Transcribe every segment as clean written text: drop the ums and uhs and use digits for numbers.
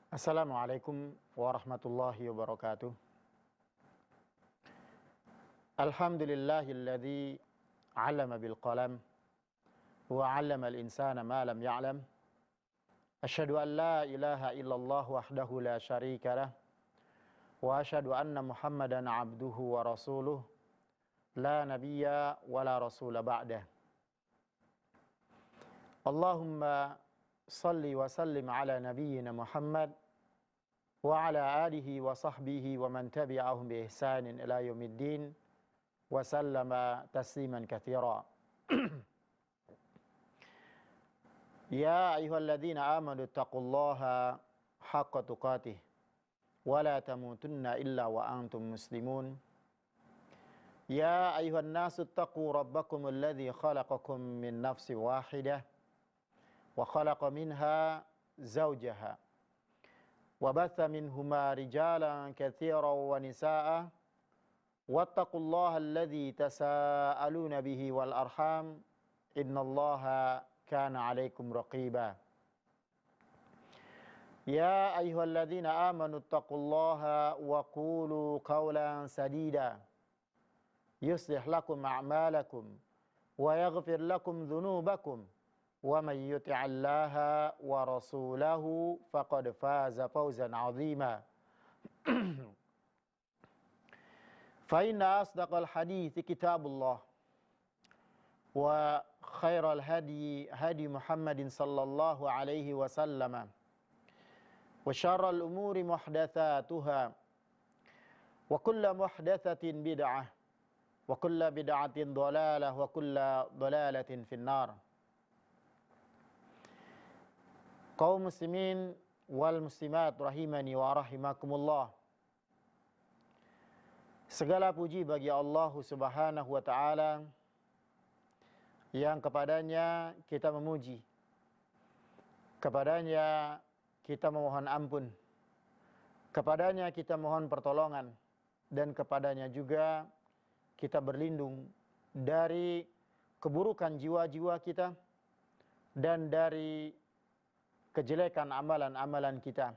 Assalamualaikum warahmatullahi wabarakatuh. Alhamdulillahilladzi 'allama bil qalam wa 'allama al insana ma lam ya'lam. Asyhadu an la ilaha illallah wahdahu la syarika lah wa asyhadu anna Muhammadan 'abduhu wa rasuluh la nabiyya wa la rasula ba'dah. Allahumma salli wa sallim ala nabiyyina Muhammad wa ala alihi wa sahbihi wa man tabi'ahum bi ihsanin ila yaumiddin wa sallama tasliman katsira. Ya ayyuhalladzina amanu taqullaha haqqa tuqatih wa la tamutunna illa wa antum muslimun. Ya ayyuhan nasu taqu rabbakumul ladzi khalaqakum min nafsin wahidah wa khalaqa minha zawjaha wa batha minhuma rijalan katsiran wa nisaa'a wattaqullaha alladzi tasaaluna bihi wal arham innallaha kana 'alaikum raqiba. Ya ayyuhalladzina amanu taqullaha wa qulu qawlan sadida yuslih lakum a'malakum wa yaghfir lakum dhunubakum wa may yuti'illaha wa rasulahu faqad faza fawzan 'azima. Fa inna asdaqal hadithi kitabullah wa khairal hadi hadi Muhammadin sallallahu alaihi wasallam wa syarral umuri muhdatsatuha wa kullu muhdatsatin bid'ah wa kullu bid'atin dhalalah wa kullu dhalalatin finnar. Kaum muslimin wal muslimat rahimani wa rahimakumullah. Segala puji bagi Allah Subhanahu wa taala yang kepadanya kita memuji, kepadanya kita memohon ampun, kepadanya kita mohon pertolongan, dan kepadanya juga kita berlindung dari keburukan jiwa-jiwa kita dan dari kejelekan amalan-amalan kita.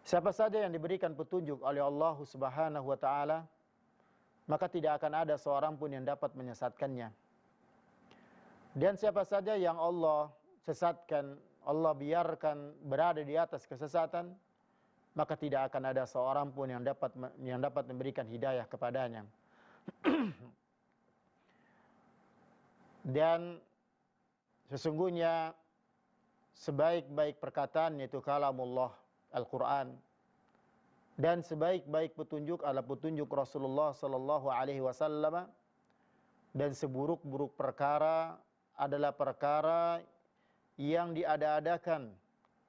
Siapa saja yang diberikan petunjuk oleh Allah Subhanahu wa taala, maka tidak akan ada seorang pun yang dapat menyesatkannya. Dan siapa saja yang Allah sesatkan, Allah biarkan berada di atas kesesatan, maka tidak akan ada seorang pun yang dapat memberikan hidayah kepadanya. Dan sesungguhnya sebaik-baik perkataan yaitu kalamullah Al-Quran, dan sebaik-baik petunjuk adalah petunjuk Rasulullah sallallahu alaihi wasallam, dan seburuk-buruk perkara adalah perkara yang diada-adakan,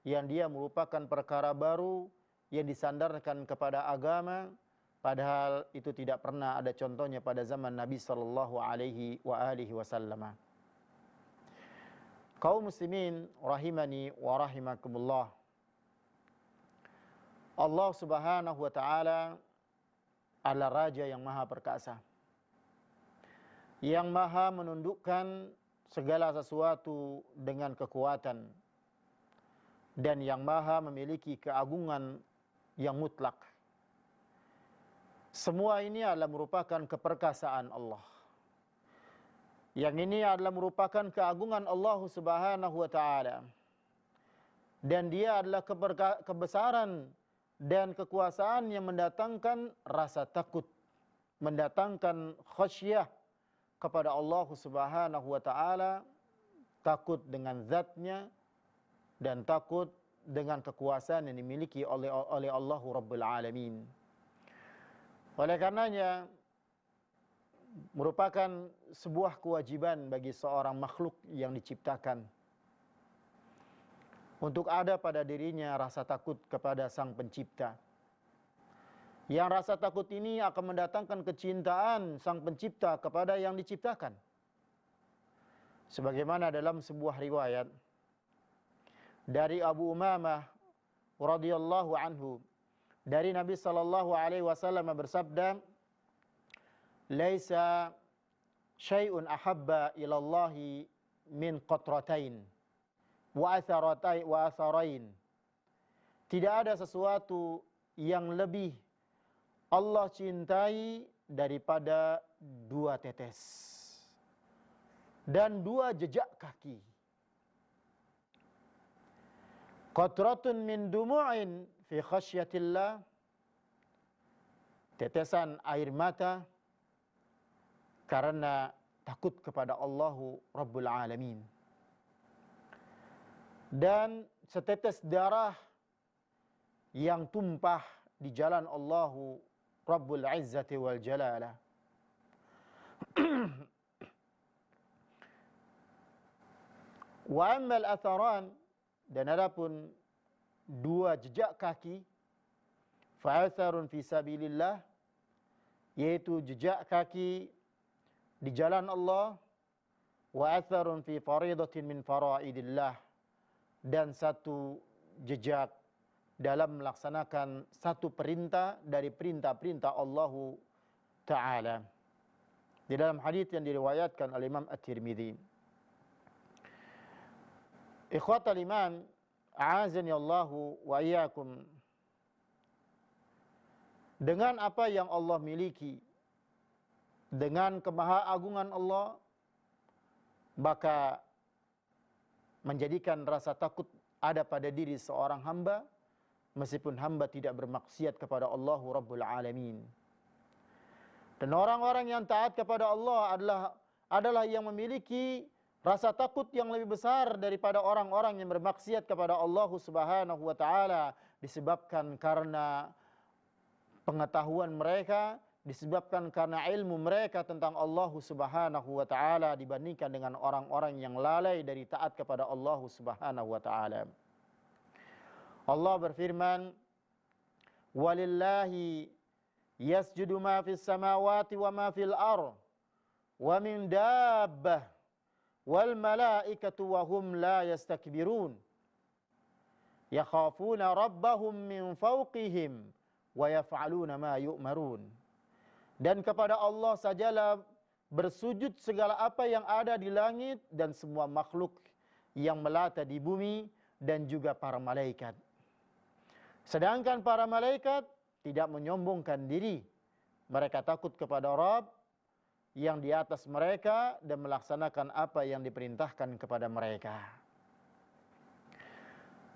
yang dia merupakan perkara baru yang disandarkan kepada agama, padahal itu tidak pernah ada contohnya pada zaman Nabi sallallahu alaihi wasallam. Kaum muslimin rahimani wa rahimakumullah. Allah Subhanahu wa taala adalah Raja yang Maha Perkasa, yang Maha menundukkan segala sesuatu dengan kekuatan, dan yang Maha memiliki keagungan yang mutlak. Semua ini adalah merupakan keperkasaan Allah. Yang ini adalah merupakan keagungan Allah Subhanahu wa taala. Dan dia adalah kebesaran dan kekuasaan yang mendatangkan rasa takut, mendatangkan khasyah kepada Allah Subhanahu wa taala, takut dengan zatnya dan takut dengan kekuasaan yang dimiliki oleh Allah Rabbul Alamin. Oleh karenanya merupakan sebuah kewajiban bagi seorang makhluk yang diciptakan untuk ada pada dirinya rasa takut kepada Sang Pencipta. Yang rasa takut ini akan mendatangkan kecintaan Sang Pencipta kepada yang diciptakan. Sebagaimana dalam sebuah riwayat dari Abu Umamah radhiyallahu anhu, dari Nabi sallallahu alaihi wasallam bersabda, "Laisa syai'un ahabba ila Allah min qatratain wa atharain." Tidak ada sesuatu yang lebih Allah cintai daripada 2 tetes dan 2 jejak kaki. Qatratun min dumu'in fi khasyatillah, tetesan air mata karena takut kepada Allahu Rabbul Alamin. Dan setetes darah yang tumpah di jalan Allahu Rabbul Izzati wal Jalalah. Wa ammal atharan, dan adapun 2 jejak kaki, fa atharun fi sabilillah, yaitu jejak kaki di jalan Allah, wa atharun fi faridatin min faraidillah, dan 1 jejak dalam melaksanakan 1 perintah dari perintah-perintah Allah Ta'ala. Di dalam hadis yang diriwayatkan oleh Imam At-Tirmidzi. Ikhwatal iman, a'azani Allahu wa iyyakum. Dengan apa yang Allah miliki, dengan kemahaagungan Allah, maka menjadikan rasa takut ada pada diri seorang hamba, meskipun hamba tidak bermaksiat kepada Allahu Rabbul Alamin. Dan orang-orang yang taat kepada Allah adalah yang memiliki rasa takut yang lebih besar daripada orang-orang yang bermaksiat kepada Allah Subhanahu wa taala, disebabkan karena pengetahuan mereka, disebabkan karena ilmu mereka tentang Allah Subhanahu wa taala dibandingkan dengan orang-orang yang lalai dari taat kepada Allah Subhanahu wa taala. Allah berfirman, "Walillahi yasjudu ma fis samawati wa ma fil ardh wa min dabbah wal malaikatu wa hum la yastakbirun yakhafuna rabbahum min fawqihim wa yaf'aluna ma yu'marun." Dan kepada Allah sajalah bersujud segala apa yang ada di langit dan semua makhluk yang melata di bumi dan juga para malaikat. Sedangkan para malaikat tidak menyombongkan diri. Mereka takut kepada Rabb yang di atas mereka dan melaksanakan apa yang diperintahkan kepada mereka.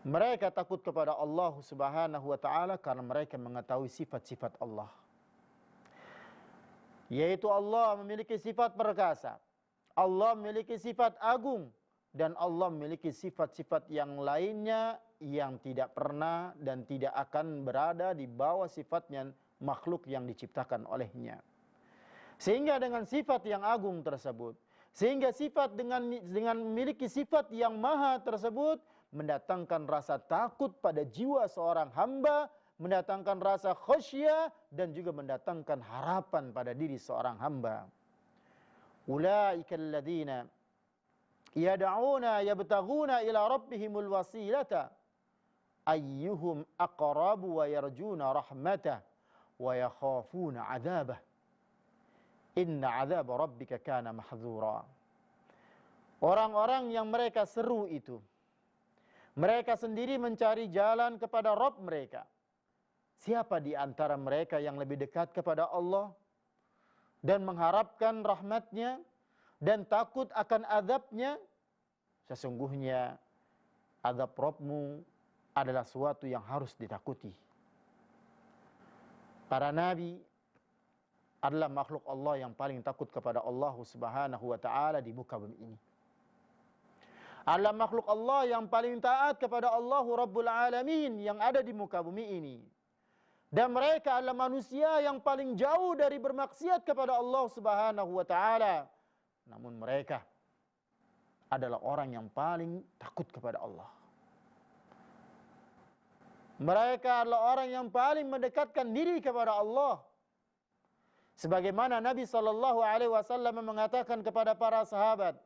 Mereka takut kepada Allah Subhanahu wa taala karena mereka mengetahui sifat-sifat Allah. Yaitu Allah memiliki sifat perkasa, Allah memiliki sifat agung, dan Allah memiliki sifat-sifat yang lainnya yang tidak pernah dan tidak akan berada di bawah sifatnya makhluk yang diciptakan olehnya. Sehingga dengan sifat yang agung tersebut, sehingga sifat dengan memiliki sifat yang maha tersebut mendatangkan rasa takut pada jiwa seorang hamba, mendatangkan rasa khasyah dan juga mendatangkan harapan pada diri seorang hamba. Ulaika alladzina yad'una yabtaghuna ila rabbihimul wasilata ayyuhum aqrabu wa yarjuna rahmatah wa yakhafuna 'adzabah. Inna 'adzab rabbika kana mahdzura. Orang-orang yang mereka seru itu, mereka sendiri mencari jalan kepada Rabb mereka. Siapa di antara mereka yang lebih dekat kepada Allah dan mengharapkan rahmatnya dan takut akan azabnya? Sesungguhnya azab Rabbmu adalah suatu yang harus ditakuti. Para nabi adalah makhluk Allah yang paling takut kepada Allah Subhanahu wa taala di muka bumi ini. Adalah makhluk Allah yang paling taat kepada Allah Rabbul Alamin yang ada di muka bumi ini. Dan mereka adalah manusia yang paling jauh dari bermaksiat kepada Allah Subhanahu wa taala. Namun mereka adalah orang yang paling takut kepada Allah. Mereka adalah orang yang paling mendekatkan diri kepada Allah. Sebagaimana Nabi sallallahu alaihi wasallam mengatakan kepada para sahabat,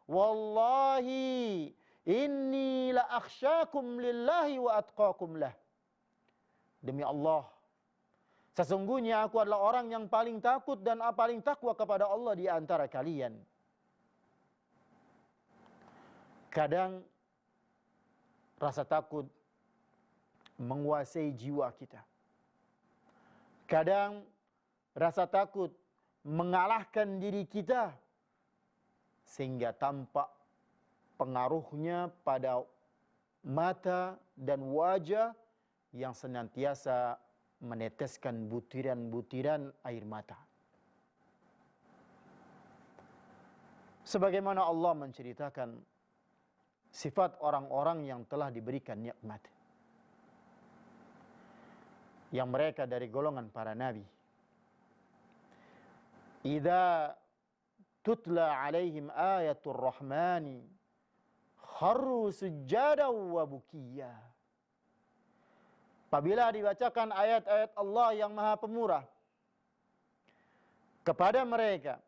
"Wallahi inni la akhsyakum lillahi wa atqakum lah." demi Allah, sesungguhnya aku adalah orang yang paling takut dan paling takwa kepada Allah di antara kalian. Kadang rasa takut menguasai jiwa kita. Kadang rasa takut mengalahkan diri kita sehingga tampak pengaruhnya pada mata dan wajah yang senantiasa meneteskan butiran-butiran air mata. Sebagaimana Allah menceritakan sifat orang-orang yang telah diberikan nikmat, yang mereka dari golongan para nabi. Idza tutla alaihim ayatul rahmani kharru sujada wa bukiya. Apabila dibacakan ayat-ayat Allah yang Maha Pemurah kepada mereka,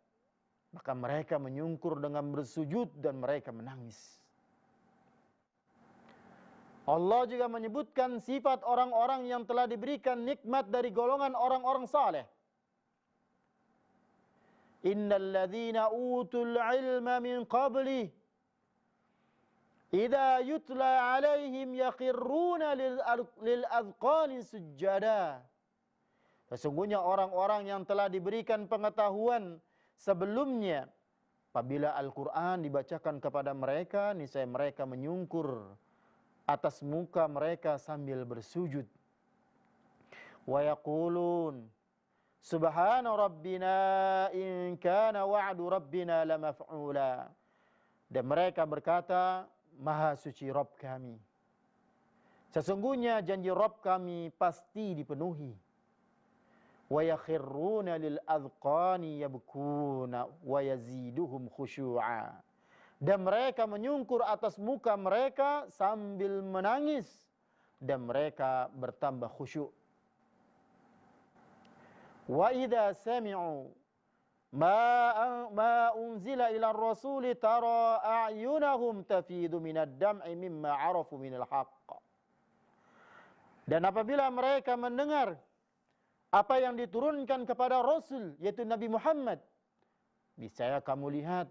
maka mereka menyungkur dengan bersujud dan mereka menangis. Allah juga menyebutkan sifat orang-orang yang telah diberikan nikmat dari golongan orang-orang saleh. Innal ladzina utul ilma min qablih idza yutla alaihim yakhirruna lil adqani sujada. Sesungguhnya orang-orang yang telah diberikan pengetahuan sebelumnya, apabila Al-Quran dibacakan kepada mereka, niscaya mereka menyungkur atas muka mereka sambil bersujud. Wa yaqulun subhana rabbina in kana wa'du rabbina lamaf'ula. Dan mereka berkata, Maha suci Rabb kami, sesungguhnya janji Rabb kami pasti dipenuhi. Wa yakhirruna lil adqani yabkuna wa yaziduhum khusyu'a. Dan mereka menyungkur atas muka mereka sambil menangis dan mereka bertambah khusyuk. Wa idza sami'u ma unzila ila ar-rasuli tara a'yunahum tafidu minad dam'i mimma 'arafu minal haqq. Dan apabila mereka mendengar apa yang diturunkan kepada Rasul, yaitu Nabi Muhammad, niscaya kamu lihat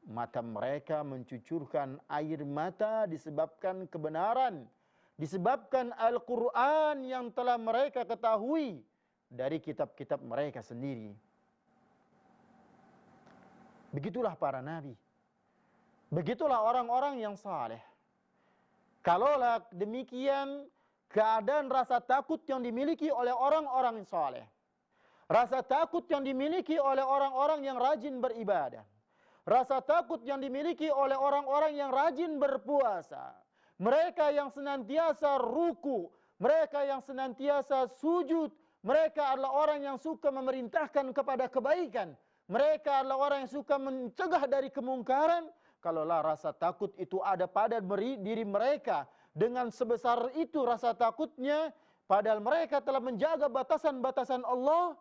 mata mereka mencucurkan air mata disebabkan kebenaran, disebabkan Al-Quran yang telah mereka ketahui dari kitab-kitab mereka sendiri. Begitulah para nabi. Begitulah orang-orang yang saleh. Kalaulah demikian keadaan rasa takut yang dimiliki oleh orang-orang saleh, rasa takut yang dimiliki oleh orang-orang yang rajin beribadah, rasa takut yang dimiliki oleh orang-orang yang rajin berpuasa, mereka yang senantiasa ruku, mereka yang senantiasa sujud, mereka adalah orang yang suka memerintahkan kepada kebaikan, mereka adalah orang yang suka mencegah dari kemungkaran. Kalaulah rasa takut itu ada pada diri mereka, dengan sebesar itu rasa takutnya, padahal mereka telah menjaga batasan-batasan Allah,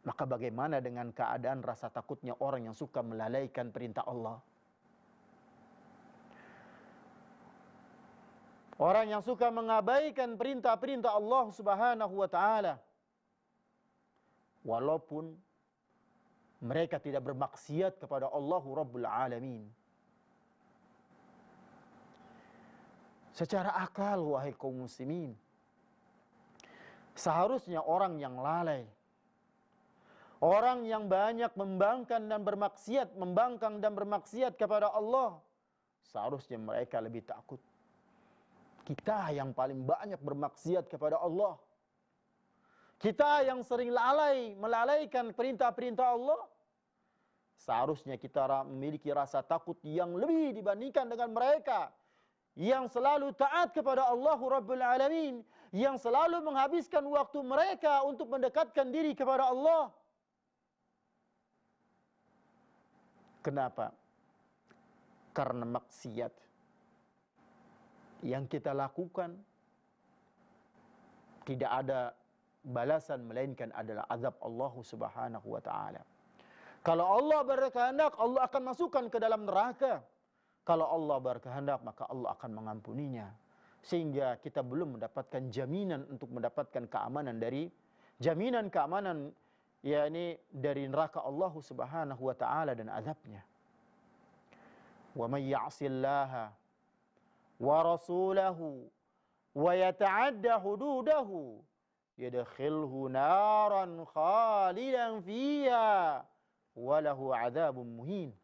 maka bagaimana dengan keadaan rasa takutnya orang yang suka melalaikan perintah Allah? Orang yang suka mengabaikan perintah-perintah Allah Subhanahu wa taala, walaupun mereka tidak bermaksiat kepada Allah Rabbul Alamin. Secara akal, wahai kaum muslimin, seharusnya orang yang lalai, orang yang banyak membangkang dan bermaksiat kepada Allah, seharusnya mereka lebih takut. Kita yang paling banyak bermaksiat kepada Allah, kita yang sering melalaikan perintah-perintah Allah, seharusnya kita memiliki rasa takut yang lebih dibandingkan dengan mereka yang selalu taat kepada Allah Rabbul Alamin, yang selalu menghabiskan waktu mereka untuk mendekatkan diri kepada Allah. Kenapa? Karena maksiat yang kita lakukan tidak ada balasan melainkan adalah azab Allah Subhanahu wa taala. Kalau Allah berkehendak, Allah akan masukkan ke dalam neraka. Kalau Allah berkehendak, maka Allah akan mengampuninya. sehingga kita belum mendapatkan jaminan untuk mendapatkan keamanan dari yakni dari neraka Allah Subhanahu wa taala dan azabnya. Wa may ya'sillaha wa rasulahu wa yata'adda hududahu yadkhilhu naran khalidan fiha wa lahu 'adzabun muhin.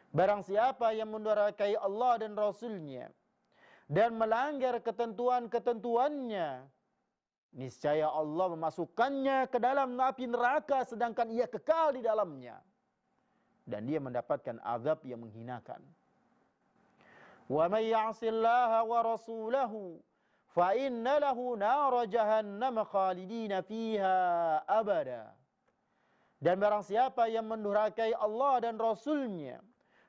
Barang siapa yang mendurhakai Allah dan Rasulnya dan melanggar ketentuan-ketentuannya, niscaya Allah memasukkannya ke dalam api neraka sedangkan ia kekal di dalamnya, dan dia mendapatkan azab yang menghinakan. Wa may ya'sillaha wa rasulahu fa inna lahu nar jahannam khalidina fiha abada. Dan barang siapa yang mendurhakai Allah dan Rasulnya,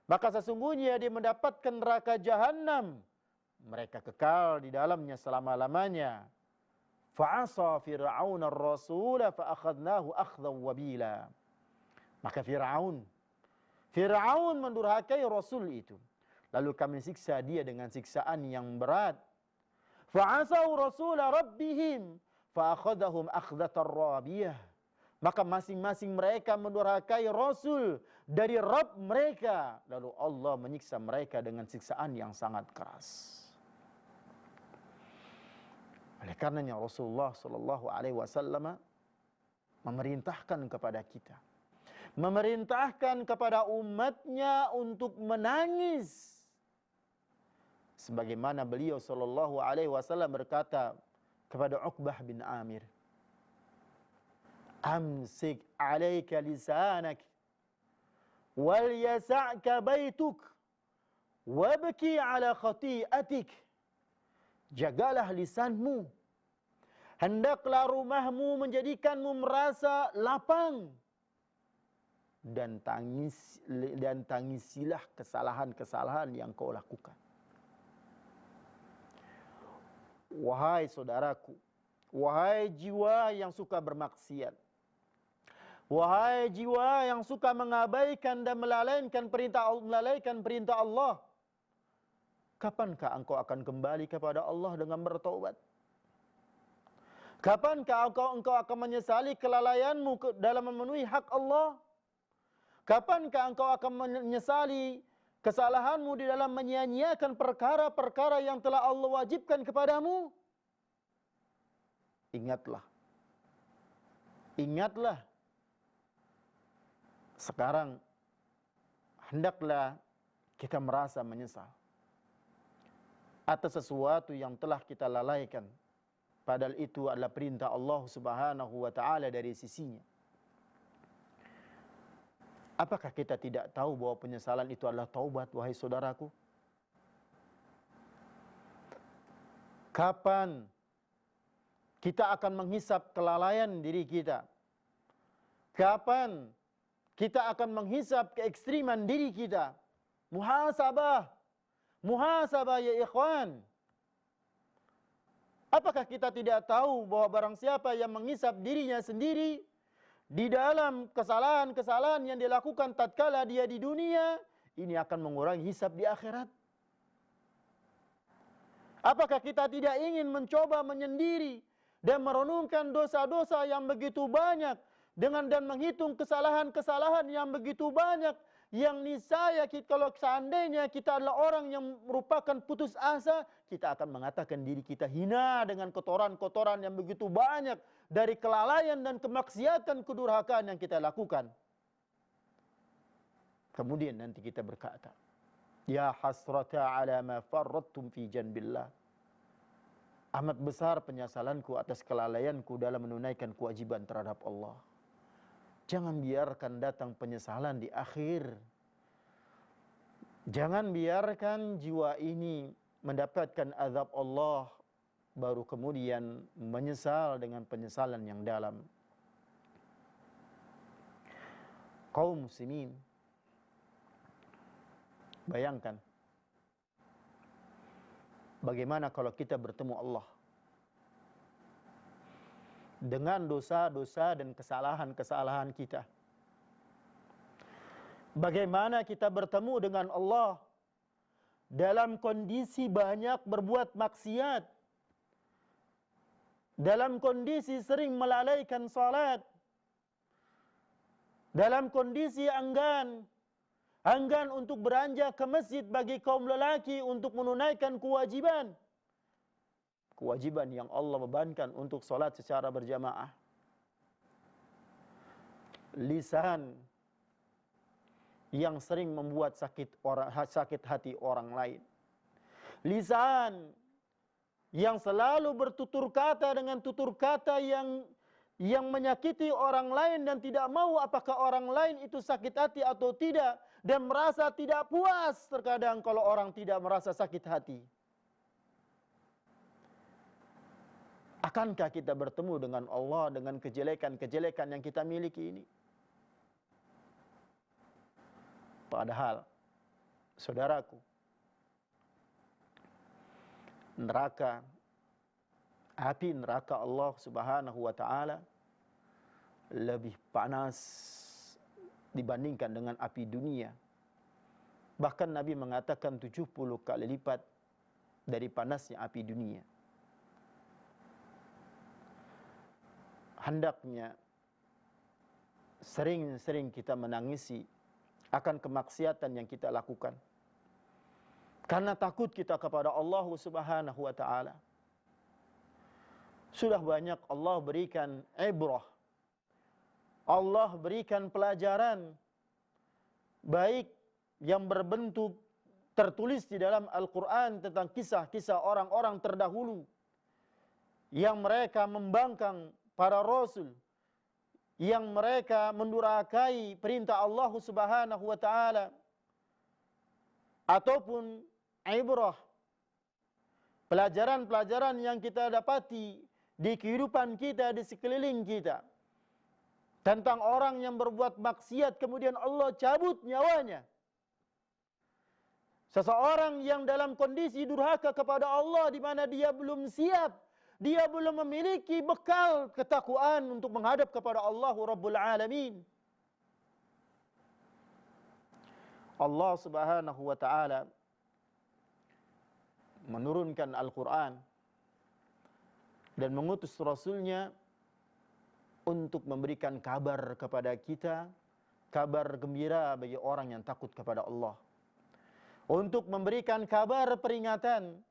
maka sesungguhnya dia mendapatkan neraka jahanam, mereka kekal di dalamnya selama-lamanya. Fa'asa Fir'aun ar-rasul fa'akhadnahu akhdan wabila. Maka Fir'aun mendurhakai Rasul itu, lalu kami siksa dia dengan siksaan yang berat. Fa'asau rasula rabbihim fa'akhadhahum akhdatar rabiyah. Maka masing-masing mereka mendurhakai Rasul dari Rabb mereka, lalu Allah menyiksa mereka dengan siksaan yang sangat keras. Oleh karenanya Rasulullah sallallahu alaihi wasallam memerintahkan kepada kita, memerintahkan kepada umatnya untuk menangis. Sebagaimana beliau sallallahu alaihi wasallam berkata kepada Uqbah bin Amir, "Amsik 'alaika lisanak wal yas'aka baituk wabki 'ala khati'atik." Jagalah lisanmu, hendaklah rumahmu menjadikanmu merasa lapang, dan tangisilah kesalahan-kesalahan yang kau lakukan. Wahai saudaraku, wahai jiwa yang suka bermaksiat, wahai jiwa yang suka mengabaikan dan melalaikan perintah Allah, kapankah engkau akan kembali kepada Allah dengan bertaubat? Kapankah engkau akan menyesali kelalaianmu dalam memenuhi hak Allah? Kapankah engkau akan menyesali kesalahanmu di dalam menyia-nyiakan perkara-perkara yang telah Allah wajibkan kepadamu? Ingatlah. Ingatlah. Sekarang hendaklah kita merasa menyesal atas sesuatu yang telah kita lalaikan, padahal itu adalah perintah Allah Subhanahu wa taala dari sisinya. Apakah kita tidak tahu bahwa penyesalan itu adalah taubat, wahai saudaraku? Kapan kita akan menghisap kelalaian diri kita? Kapan kita akan menghisap keekstriman diri kita? Muhasabah ya ikhwan. Apakah kita tidak tahu bahwa barang siapa yang menghisap dirinya sendiri di dalam kesalahan-kesalahan yang dilakukan tatkala dia di dunia, ini akan mengurangi hisap di akhirat? Apakah kita tidak ingin mencoba menyendiri dan merenungkan dosa-dosa yang begitu banyak dan menghitung kesalahan-kesalahan yang begitu banyak, yang niscaya kalau seandainya kita adalah orang yang merupakan putus asa, kita akan mengatakan diri kita hina dengan kotoran-kotoran yang begitu banyak dari kelalaian dan kemaksiatan kedurhakaan yang kita lakukan. Kemudian nanti kita berkata, ya hasrata ala ma farrattum fi janbillah. Amat besar penyesalanku atas kelalaianku dalam menunaikan kewajiban terhadap Allah. Jangan biarkan datang penyesalan di akhir. Jangan biarkan jiwa ini mendapatkan azab Allah, baru kemudian menyesal dengan penyesalan yang dalam. Kaum muslimin, bayangkan bagaimana kalau kita bertemu Allah dengan dosa-dosa dan kesalahan-kesalahan kita. Bagaimana kita bertemu dengan Allah dalam kondisi banyak berbuat maksiat, dalam kondisi sering melalaikan salat, dalam kondisi enggan untuk beranjak ke masjid bagi kaum lelaki untuk menunaikan kewajiban yang Allah bebankan untuk salat secara berjamaah. Lisan yang sering membuat sakit hati orang lain. Lisan yang selalu bertutur kata dengan tutur kata yang menyakiti orang lain dan tidak mau apakah orang lain itu sakit hati atau tidak, dan merasa tidak puas terkadang kalau orang tidak merasa sakit hati. Akankah kita bertemu dengan Allah dengan kejelekan-kejelekan yang kita miliki ini? Padahal, saudaraku, api neraka Allah Subhanahu wa taala lebih panas dibandingkan dengan api dunia. Bahkan Nabi mengatakan 70 kali lipat dari panasnya api dunia. Hendaknya sering-sering kita menangisi akan kemaksiatan yang kita lakukan, karena takut kita kepada Allah Subhanahu wa taala. Sudah banyak Allah berikan ibrah, Allah berikan pelajaran baik yang berbentuk tertulis di dalam Al-Quran tentang kisah-kisah orang-orang terdahulu yang mereka membangkang para rasul, yang mereka mendurhakai perintah Allah Subhanahu wa taala, ataupun ibrah, pelajaran-pelajaran yang kita dapati di kehidupan kita, di sekeliling kita, tentang orang yang berbuat maksiat kemudian Allah cabut nyawanya. Seseorang yang dalam kondisi durhaka kepada Allah di mana dia belum siap, dia belum memiliki bekal ketakwaan untuk menghadap kepada Allah Rabbul Alamin. Allah Subhanahu wa taala menurunkan Al-Quran dan mengutus Rasulnya untuk memberikan kabar kepada kita, kabar gembira bagi orang yang takut kepada Allah, untuk memberikan kabar peringatan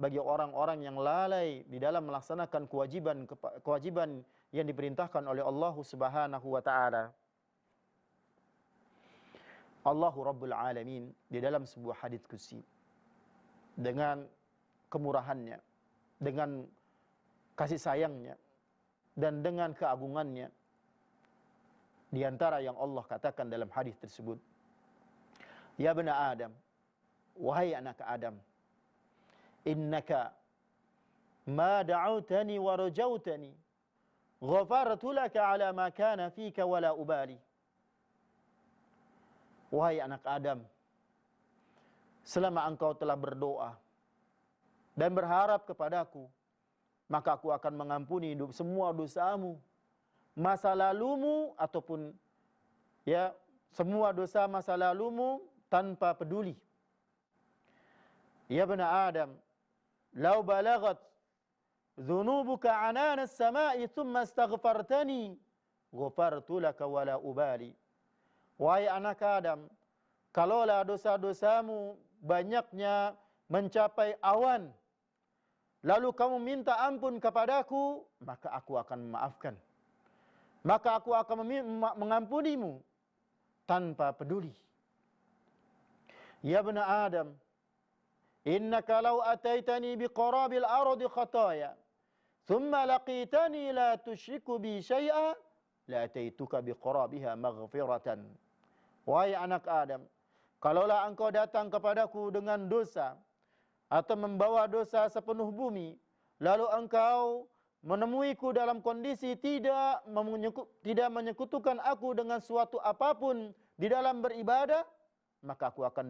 bagi orang-orang yang lalai di dalam melaksanakan kewajiban yang diperintahkan oleh Allah Subhanahu wa taala. Allahu Rabbul Alamin di dalam sebuah hadits qudsi dengan kemurahannya, dengan kasih sayangnya, dan dengan keagungannya, di antara yang Allah katakan dalam hadis tersebut, ya bani Adam, wahai anak Adam, innaka ma da'awtani wa rajautani ghafartu laka ala ma kana fika wala ubali. Wahai anak Adam, selama engkau telah berdoa dan berharap kepadaku, maka aku akan mengampuni semua dosamu, masa lalumu ataupun semua dosa masa lalumu tanpa peduli. Ya bani Adam, lau balagat dhunubuka anana as-sama'i thumma astaghfartani ghafartu laka wala ubali. Wahai anak Adam, kalaulah dosa-dosamu banyaknya mencapai awan, lalu kamu minta ampun kepadaku, maka aku akan memaafkan. Maka aku akan mengampunimu tanpa peduli. Ya bani Adam, innaka law ataitani biqarabil ardi khataya thumma laqitani la tusyriku bi syai'a la ataituka biqarabiha maghfiratan. Wahai anak Adam, kalaulah engkau datang kepadaku dengan dosa atau membawa dosa sepenuh bumi, lalu engkau menemuiku dalam kondisi tidak menyekutukan aku dengan suatu apapun di dalam beribadah, maka aku akan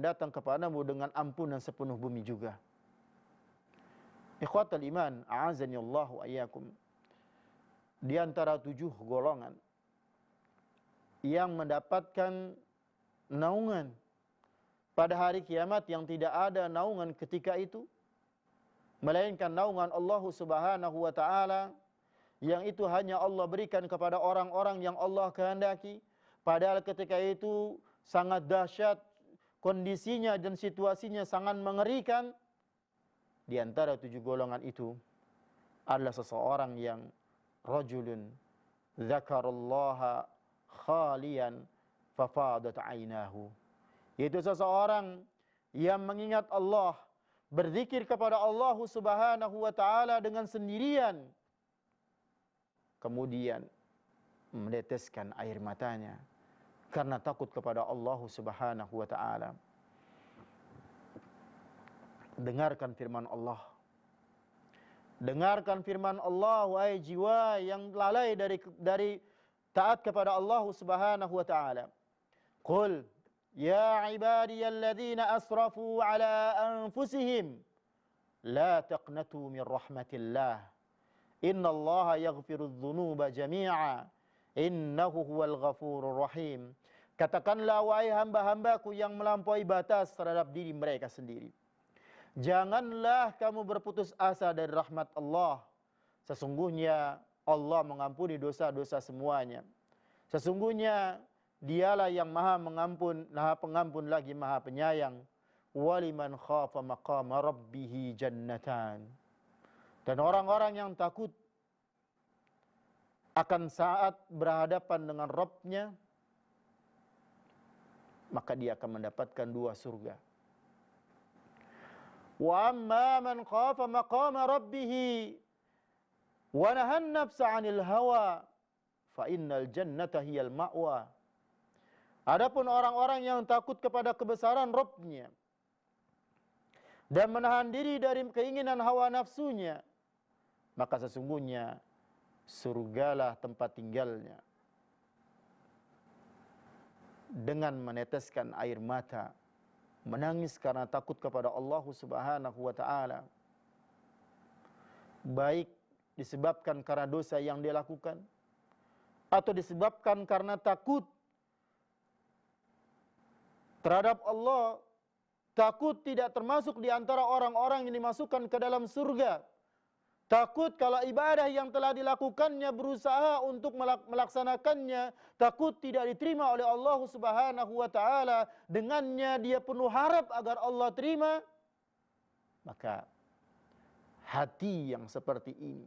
datang kepadamu dengan ampunan sepenuh bumi juga. Ikhwatal iman, a'azani Allah wa iyyakum. Di antara 7 golongan yang mendapatkan naungan pada hari kiamat yang tidak ada naungan ketika itu, melainkan naungan Allah Subhanahu wa taala, yang itu hanya Allah berikan kepada orang-orang yang Allah kehendaki. Padahal ketika itu sangat dahsyat kondisinya dan situasinya, sangat mengerikan. Di antara 7 golongan itu adalah seseorang yang rajulun dzakarallaha khalian fafadat ainahu, yaitu seseorang yang mengingat Allah, berzikir kepada Allah Subhanahu wa taala dengan sendirian, kemudian meneteskan air matanya karena takut kepada Allah Subhanahu wa taala. Dengarkan firman Allah. Dengarkan firman Allah, wahai jiwa yang lalai dari taat kepada Allah Subhanahu wa taala. Qul ya ibadiyalladzina asrafu ala anfusihim la taqnatu min rahmatillah innallaha yaghfirudz dzunuba jami'a innahu huwal ghafurur rahim. Katakanlah, wahai hamba-hambaku yang melampaui batas terhadap diri mereka sendiri, janganlah kamu berputus asa dari rahmat Allah. Sesungguhnya Allah mengampuni dosa-dosa semuanya. Sesungguhnya Dialah yang Maha Mengampun, Maha Pengampun lagi Maha Penyayang. Waliman khafa maqama rabbih jannatan. Dan orang-orang yang takut akan saat berhadapan dengan Rabb-nya, maka dia akan mendapatkan 2 surga. Wa amma man khafa maqama rabbih wa nahan nafsa 'anil hawa fa innal jannata hiyal ma'wa. Adapun orang-orang yang takut kepada kebesaran Rabb-nya dan menahan diri dari keinginan hawa nafsunya, maka sesungguhnya surgalah tempat tinggalnya. Dengan meneteskan air mata, menangis karena takut kepada Allah Subhanahu wa taala, baik disebabkan karena dosa yang dia lakukan atau disebabkan karena takut terhadap Allah, takut tidak termasuk di antara orang-orang yang dimasukkan ke dalam surga, takut kalau ibadah yang telah dilakukannya berusaha untuk melaksanakannya, takut tidak diterima oleh Allah Subhanahu wa taala, dengannya dia penuh harap agar Allah terima. Maka hati yang seperti ini,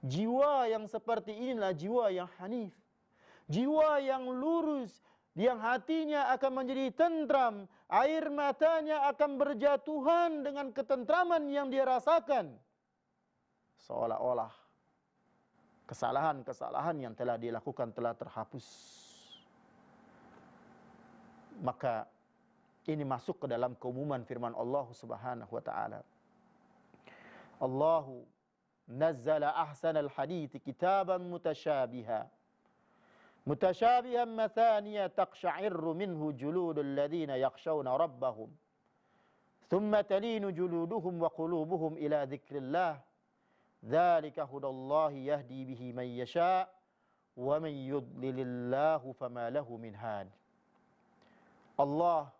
jiwa yang seperti inilah jiwa yang hanif, jiwa yang lurus, yang hatinya akan menjadi tentram, air matanya akan berjatuhan dengan ketentraman yang dia rasakan, seolah-olah kesalahan-kesalahan yang telah dilakukan telah terhapus. Maka ini masuk ke dalam keumuman firman Allah Subhanahu wa taala. Allahu nazzala ahsanal hadithi kitaban mutasyabiha mathaniya taqsha'irru minhu juludul ladzina yakhshawna rabbahum thumma talinu juluduhum wa qulubuhum ila dzikrillah dzalika hudallahi yahdi bihi man yasha' wa man yudlilillahu fama lahu min had. Allah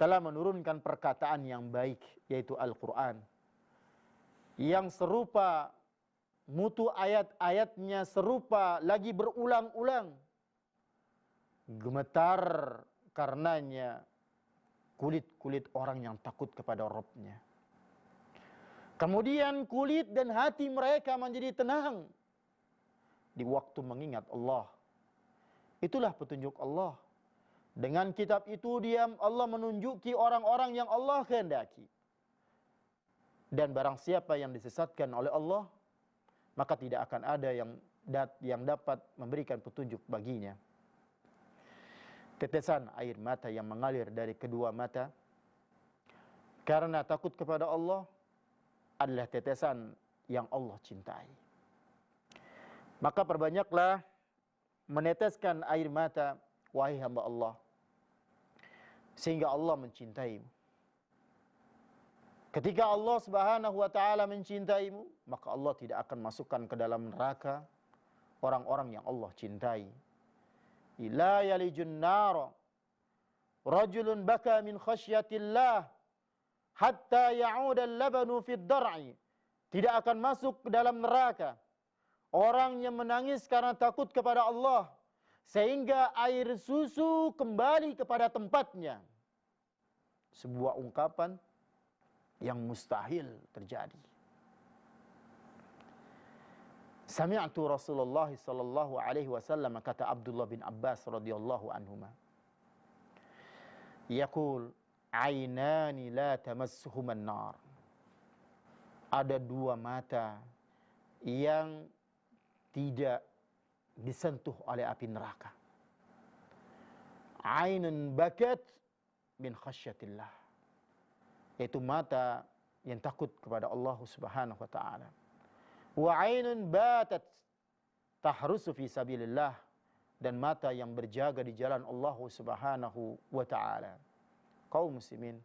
telah menurunkan perkataan yang baik, yaitu Al-Quran, yang serupa, mutu ayat-ayatnya serupa lagi berulang-ulang. Gemetar karenanya kulit-kulit orang yang takut kepada Rabb-nya. Kemudian kulit dan hati mereka menjadi tenang di waktu mengingat Allah. Itulah petunjuk Allah. Dengan kitab itu Allah menunjuki orang-orang yang Allah kehendaki. Dan barang siapa yang disesatkan oleh Allah, maka tidak akan ada yang dapat memberikan petunjuk baginya. Tetesan air mata yang mengalir dari kedua mata karena takut kepada Allah adalah tetesan yang Allah cintai. Maka perbanyaklah meneteskan air mata, wahai hamba Allah, sehingga Allah mencintaimu. Ketika Allah Subhanahu wa taala mencintaimu, maka Allah tidak akan masukkan ke dalam neraka orang-orang yang Allah cintai. La yalijun nar rajulun baka min khasyatillah hatta ya'uda al-labanu fid dar'i. Tidak akan masuk ke dalam neraka orang yang menangis karena takut kepada Allah sehingga air susu kembali kepada tempatnya. Sebuah ungkapan yang mustahil terjadi. Sami'tu Rasulullah sallallahu alaihi wasallam, kata Abdullah bin Abbas radhiyallahu anhuma, yaqul ainani la tamassuhuman nar. Ada dua mata yang tidak disentuh oleh api neraka. Ainun bakat min khasyatillah, yaitu mata yang takut kepada Allah Subhanahu wa taala. Wa ainun batat tahrusu fi sabilillah, dan mata yang berjaga di jalan Allah Subhanahu wa taala. Kaum muslimin,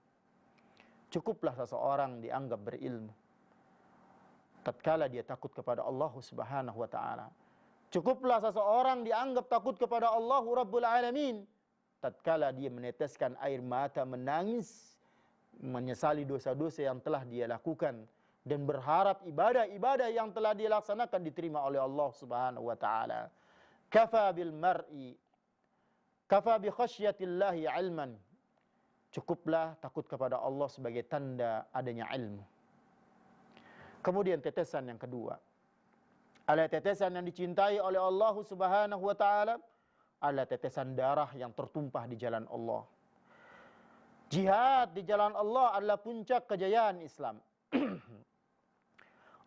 cukuplah seseorang dianggap berilmu tatkala dia takut kepada Allah Subhanahu wa taala. Cukuplah seseorang dianggap takut kepada Allah Rabbul Alamin tatkala dia meneteskan air mata menangis menyesali dosa-dosa yang telah dia lakukan dan berharap ibadah-ibadah yang telah dia laksanakan diterima oleh Allah Subhanahu wa taala. Kafa bil mar'i kafa bi khasyatillahi ilman. Cukuplah takut kepada Allah sebagai tanda adanya ilmu. Kemudian tetesan yang kedua, adalah tetesan yang dicintai oleh Allah Subhanahu wa taala, adalah tetesan darah yang tertumpah di jalan Allah. Jihad di jalan Allah adalah puncak kejayaan Islam.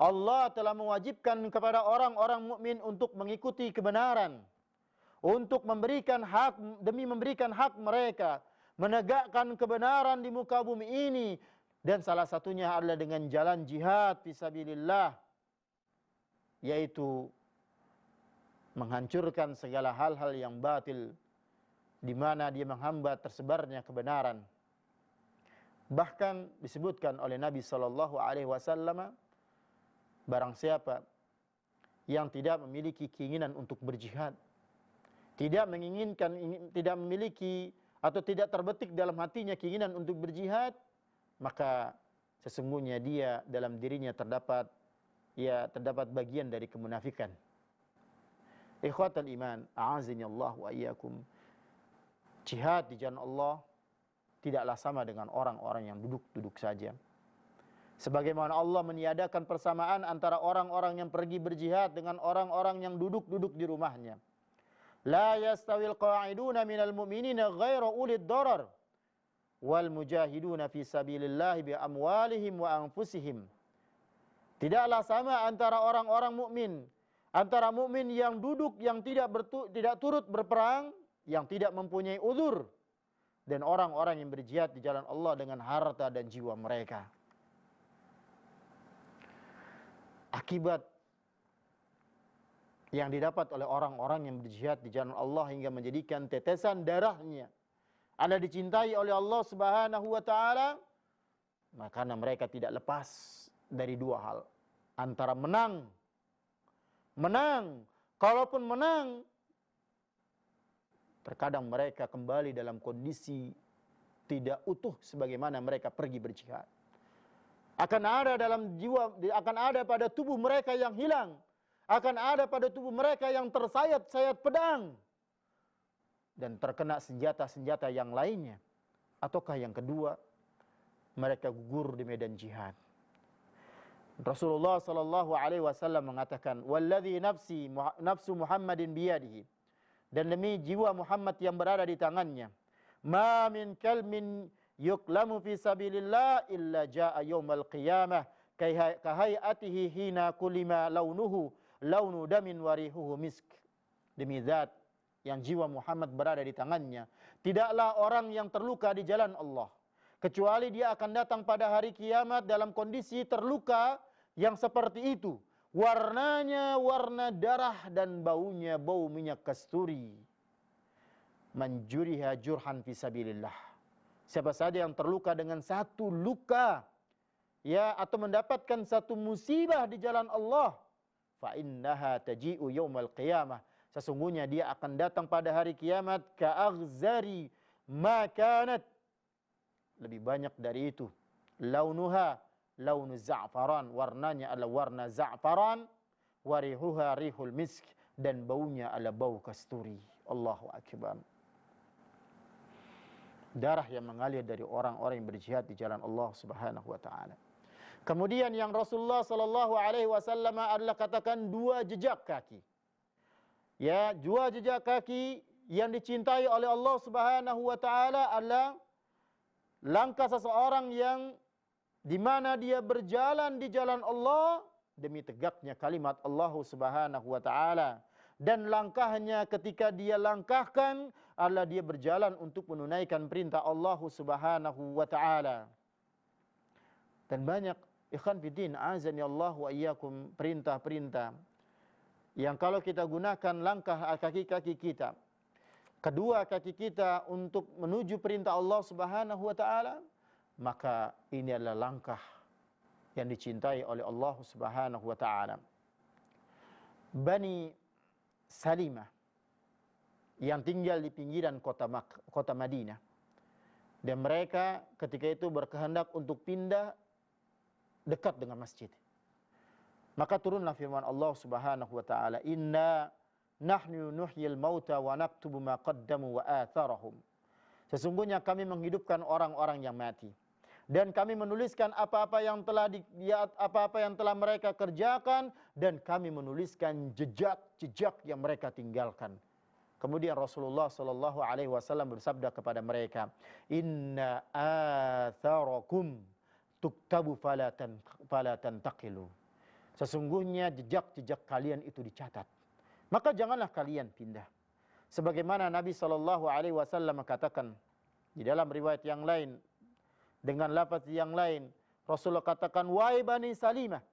Allah telah mewajibkan kepada orang-orang mukmin untuk mengikuti kebenaran, untuk memberikan hak demi memberikan hak mereka, menegakkan kebenaran di muka bumi ini, dan salah satunya adalah dengan jalan jihad fisabilillah, yaitu menghancurkan segala hal-hal yang batil di mana dia menghambat tersebarnya kebenaran. Bahkan disebutkan oleh Nabi sallallahu alaihi wasallam, barang siapa yang tidak memiliki keinginan untuk berjihad, tidak memiliki atau tidak terbetik dalam hatinya keinginan untuk berjihad, maka sesungguhnya dia dalam dirinya terdapat bagian dari kemunafikan. Ikhwatal iman, a'azni Allah wa iyyakum. Jihad di jalan Allah tidaklah sama dengan orang-orang yang duduk-duduk saja. Sebagaimana Allah meniadakan persamaan antara orang-orang yang pergi berjihad dengan orang-orang yang duduk-duduk di rumahnya. La yastawil qa'iduna minal mu'minina ghairu ulid darar wal mujahiduna fi sabilillah bi amwalihim wa anfusihim. Tidaklah sama antara orang-orang mukmin, antara mukmin yang duduk yang tidak turut berperang, yang tidak mempunyai uzur, dan orang-orang yang berjihad di jalan Allah dengan harta dan jiwa mereka. Akibat yang didapat oleh orang-orang yang berjihad di jalan Allah hingga menjadikan tetesan darahnya anda dicintai oleh Allah Subhanahu wa taala, maka mereka tidak lepas dari dua hal. Antara menang, kalaupun menang, terkadang mereka kembali dalam kondisi tidak utuh sebagaimana mereka pergi berjihad. Akan ada pada tubuh mereka yang hilang, akan ada pada tubuh mereka yang tersayat-sayat pedang dan terkena senjata-senjata yang lainnya. Ataukah yang kedua, mereka gugur di medan jihad. Rasulullah sallallahu alaihi wasallam mengatakan, "Walladzi nafsu Muhammadin biyadihi." Dan demi jiwa Muhammad yang berada di tangannya, "Ma min kalmin yuklamu fi sabilillah illa jaa yaumal qiyamah kahayatihi hina kulima launuhu launu damin warihuhu misk." Demi zat yang jiwa Muhammad berada di tangannya, tidaklah orang yang terluka di jalan Allah kecuali dia akan datang pada hari kiamat dalam kondisi terluka yang seperti itu. Warnanya warna darah dan baunya bau minyak kasturi. Manjuriha jurhan fisabilillah. Siapa saja yang terluka dengan satu luka, atau mendapatkan satu musibah di jalan Allah, fa innaha taji'u yaumal qiyamah. Sesungguhnya dia akan datang pada hari kiamat ka'aghzari ma kanat, lebih banyak dari itu. Launuha launu za'faran, warnanya adalah warna za'faran, warihuha rihul misk, dan baunya adalah bau kasturi. Allahu akbar. Darah yang mengalir dari orang-orang yang berjihad di jalan Allah Subhanahu wa taala. Kemudian yang Rasulullah sallallahu alaihi wasallam adalah katakan dua jejak kaki. Ya, dua jejak kaki yang dicintai oleh Allah Subhanahu wa taala adalah langkah seseorang yang di mana dia berjalan di jalan Allah demi tegaknya kalimat Allah Subhanahu wa taala, dan langkahnya ketika dia langkahkan adalah dia berjalan untuk menunaikan perintah Allah Subhanahu wa taala. Dan banyak ikhwan fillah azani Allah wa iyyakum perintah-perintah yang kalau kita gunakan langkah kaki-kaki kita, kedua kaki kita untuk menuju perintah Allah Subhanahu wa taala, maka ini adalah langkah yang dicintai oleh Allah Subhanahu wa taala. Bani Salimah yang tinggal di pinggiran kota Madinah, dan mereka ketika itu berkehendak untuk pindah dekat dengan masjid. Maka turunlah firman Allah Subhanahu wa taala, "Inna nahnu nuhyil mauta wa naktubu ma qaddamu wa atharahum." Sesungguhnya kami menghidupkan orang-orang yang mati, dan kami menuliskan apa-apa yang telah mereka kerjakan, dan kami menuliskan jejak-jejak yang mereka tinggalkan. Kemudian Rasulullah sallallahu alaihi wasallam bersabda kepada mereka, "Inna atharakum tuktabu fala tantaqilu." Sesungguhnya jejak-jejak kalian itu dicatat, maka janganlah kalian pindah. Sebagaimana Nabi sallallahu alaihi wasallam katakan di dalam riwayat yang lain dengan lafaz yang lain, Rasulullah katakan, "Wahai Bani Salimah,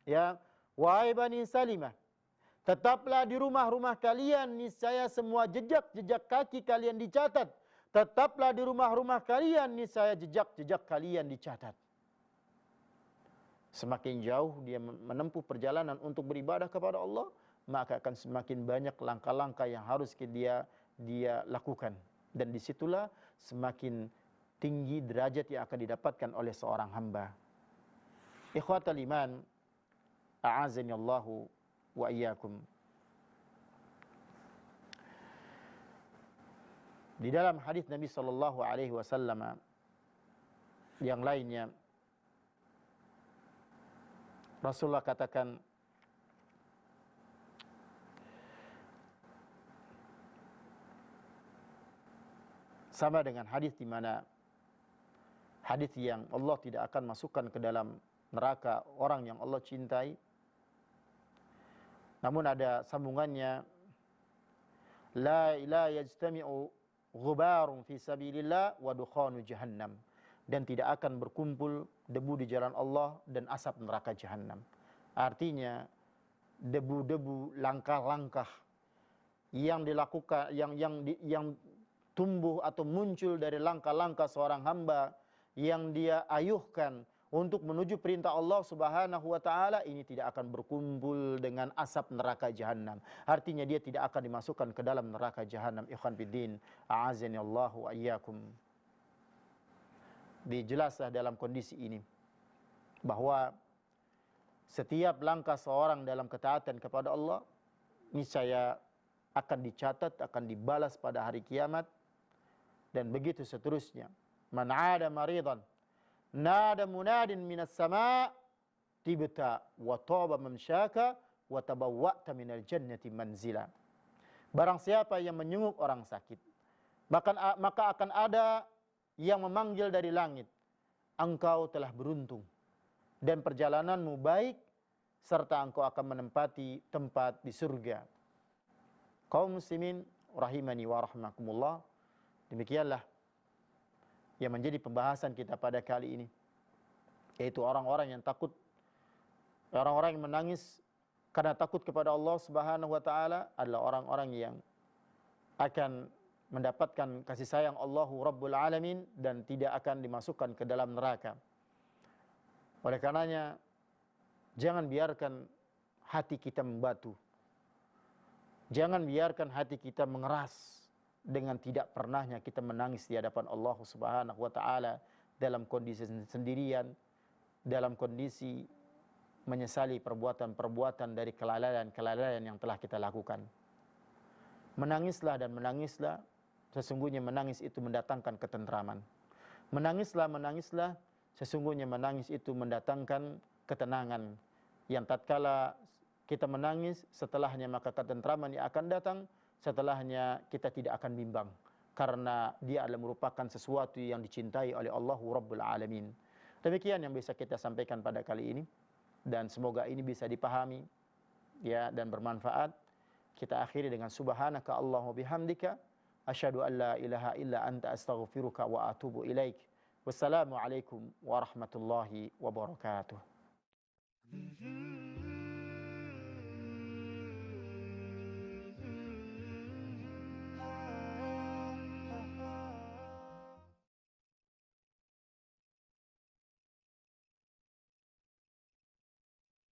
ya, wahai Bani Salimah, tetaplah di rumah-rumah kalian, niscaya semua jejak-jejak kaki kalian dicatat. Tetaplah di rumah-rumah kalian, niscaya jejak-jejak kalian dicatat." Semakin jauh dia menempuh perjalanan untuk beribadah kepada Allah, maka akan semakin banyak langkah-langkah yang harus dia lakukan. Dan disitulah semakin tinggi derajat yang akan didapatkan oleh seorang hamba. Ikhwatal iman, a'azani Allahu wa iyyakum. Di dalam hadis Nabi sallallahu alaihi wasallam yang lainnya, Rasulullah katakan, sama dengan hadis di mana hadis yang Allah tidak akan masukkan ke dalam neraka orang yang Allah cintai. Namun ada sambungannya, la yajtami'u ghubarun fi sabilillah wa dukhanu jahannam, dan tidak akan berkumpul debu di jalan Allah dan asap neraka jahannam. Artinya debu-debu langkah-langkah yang dilakukan yang tumbuh atau muncul dari langkah-langkah seorang hamba yang dia ayuhkan untuk menuju perintah Allah Subhanahu wa taala, ini tidak akan berkumpul dengan asap neraka jahannam. Artinya dia tidak akan dimasukkan ke dalam neraka jahannam. Ikhwan fiddin, a'azani Allahu wa iyyakum. Dijelaslah dalam kondisi ini bahwa setiap langkah seorang dalam ketaatan kepada Allah niscaya akan dicatat, akan dibalas pada hari kiamat, dan begitu seterusnya. Man 'ada maridan nada munadin minas sama' tibta wa taba mamsyaka wa tabawwa'ta minal jannati manzila. Barang siapa yang menyunguk orang sakit, maka akan ada yang memanggil dari langit, engkau telah beruntung dan perjalananmu baik, serta engkau akan menempati tempat di surga. Kaum muslimin rahimani wa rahmakumullah, demikianlah yang menjadi pembahasan kita pada kali ini, yaitu orang-orang yang takut, orang-orang yang menangis karena takut kepada Allah Subhanahu wa taala adalah orang-orang yang akan mendapatkan kasih sayang Allahu Rabbul Alamin dan tidak akan dimasukkan ke dalam neraka. Oleh karenanya, jangan biarkan hati kita membatu. Jangan biarkan hati kita mengeras dengan tidak pernahnya kita menangis di hadapan Allah Subhanahu wa taala dalam kondisi sendirian, dalam kondisi menyesali perbuatan-perbuatan dari kelalaian-kelalaian yang telah kita lakukan. Menangislah dan menangislah, sesungguhnya menangis itu mendatangkan ketentraman. Menangislah, menangislah, sesungguhnya menangis itu mendatangkan ketenangan. Yang tatkala kita menangis, setelahnya maka ketentraman yang akan datang, setelahnya kita tidak akan bimbang. Karena dia adalah merupakan sesuatu yang dicintai oleh Allah Rabbul Alamin. Demikian yang bisa kita sampaikan pada kali ini. Dan semoga ini bisa dipahami ya, dan bermanfaat. Kita akhiri dengan subhanaka Allahumma bihamdika asyhadu an la ilaha illa anta astaghfiruka wa atubu ilaik. Wassalamualaikum warahmatullahi wabarakatuh.